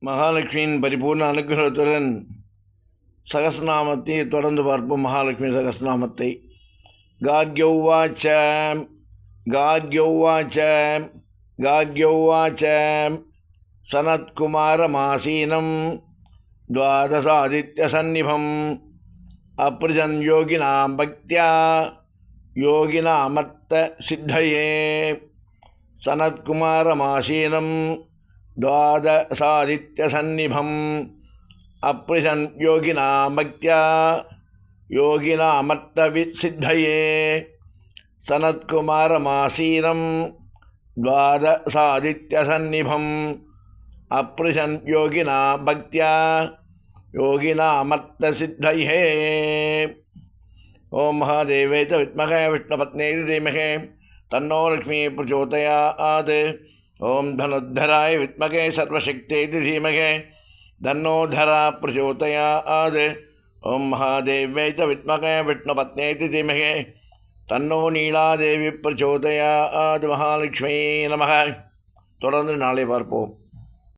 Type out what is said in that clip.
மகாலட்சுமியின் பரிபூர்ண அனுகிரகத்துடன் சகஸ்ரநாமத்தை தொடர்ந்து பார்ப்போம். மகாலட்சுமி சகஸ்ரநாமத்தை. கார்க்யௌவாச்ச கார்க்யௌவாச்ச கார்க்யௌவாச்ச சனத்குமாரமாசீனம் துவாதசாதித்யசன்னிபம் அப்ரிஜன் யோகினாம் பக்தியா யோகினாமர்த்த சித்தயே. சனத்குமாரமாசீனம் द्वादशादित्यसन्निभम् अप्रिशन् योगिनां भक्त्या योगिनामर्थविसिद्धये. सनत्कुमारमासीनं द्वादशादित्यसन्निभम् अप्रिशन् योगिनां भक्त्या योगिनामर्थसिद्धये. ओम महादेवे च विद्महे विष्णुपत्न्यै धीमहि तन्नो लक्ष्मी प्रचोदयात्. ओम धनुद्धराय विद्महे सर्वशक्त्यै धीमहि तन्नो धरा प्रचोदयात्. ओम महादेव्यै च विद्महे विष्णुपत्न्यै धीमहि तन्नो नीलादेवी प्रचोदयात्. महालक्ष्मी नमः. தொடர்ந்து நாளை பார்ப்போம்.